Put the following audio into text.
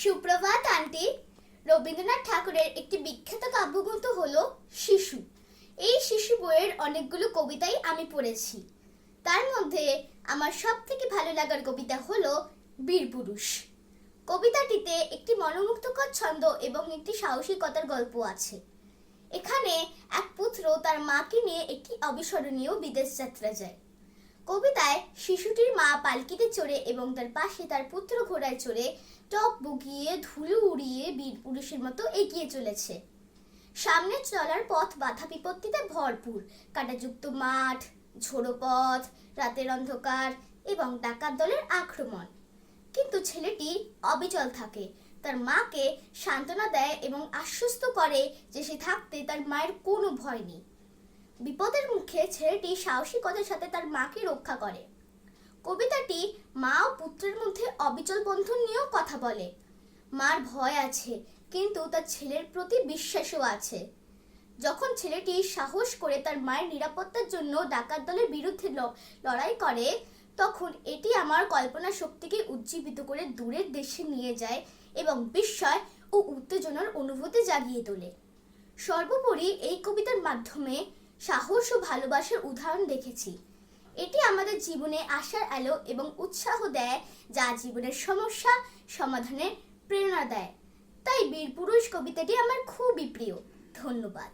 সুপ্রভাত আন্টি। রবীন্দ্রনাথ ঠাকুরের একটি বিখ্যাত কাব্যগ্রন্থ হলো শিশু। এই শিশু বইয়ের অনেকগুলো কবিতাই আমি পড়েছি। তার মধ্যে আমার সবথেকে ভালো লাগার কবিতা হলো বীরপুরুষ। কবিতাটিতে একটি মনোমুগ্ধকর ছন্দ এবং একটি সাহসিকতার গল্প আছে। এখানে এক পুত্র তার মাকে নিয়ে একটি অবিস্মরণীয় বিদেশ যাত্রা যায়। কবিতায় শিশুটির মা পালকিতে চড়ে এবং তার পাশে তার পুত্র ঘোড়ায় চড়ে টপ বগিয়ে ধুলো উড়িয়ে বীরপুরুষের মতো এগিয়ে চলেছে। সামনে চলার পথ বাধা বিপত্তিতে ভরপুর, কাঁটাযুক্ত মাঠ, ঝোড়ো পথ, রাতের অন্ধকার এবং ডাকাত দলের আক্রমণ। কিন্তু ছেলেটি অবিচল থাকে, তার মাকে সান্ত্বনা দেয় এবং আশ্বস্ত করে যে সে থাকতে তার মায়ের কোনো ভয় নেই। বিপদের মুখে ছেলেটি সাহসিকতার সাথে তার মাকে রক্ষা করে। কবিতাটি মা ও পুত্রের মধ্যে অবিচল বন্ধন নিয়েও কথা বলে। মার ভয় আছে, কিন্তু তার ছেলের প্রতি বিশ্বাসও আছে। যখন ছেলেটি সাহস করে তার মায়ের নিরাপত্তার জন্য ডাকাত দলের বিরুদ্ধে লড়াই করে, তখন এটি আমার কল্পনা শক্তিকে উজ্জীবিত করে দূরের দেশে নিয়ে যায় এবং বিস্ময় ও উত্তেজনার অনুভূতি জাগিয়ে তোলে। সর্বোপরি এই কবিতার মাধ্যমে সাহস ও ভালোবাসার উদাহরণ দেখেছি। এটি আমাদের জীবনে আশার আলো এবং উৎসাহ দেয়, যা জীবনের সমস্যা সমাধানের প্রেরণা দেয়। তাই বীরপুরুষ কবিতাটি আমার খুবই প্রিয়। ধন্যবাদ।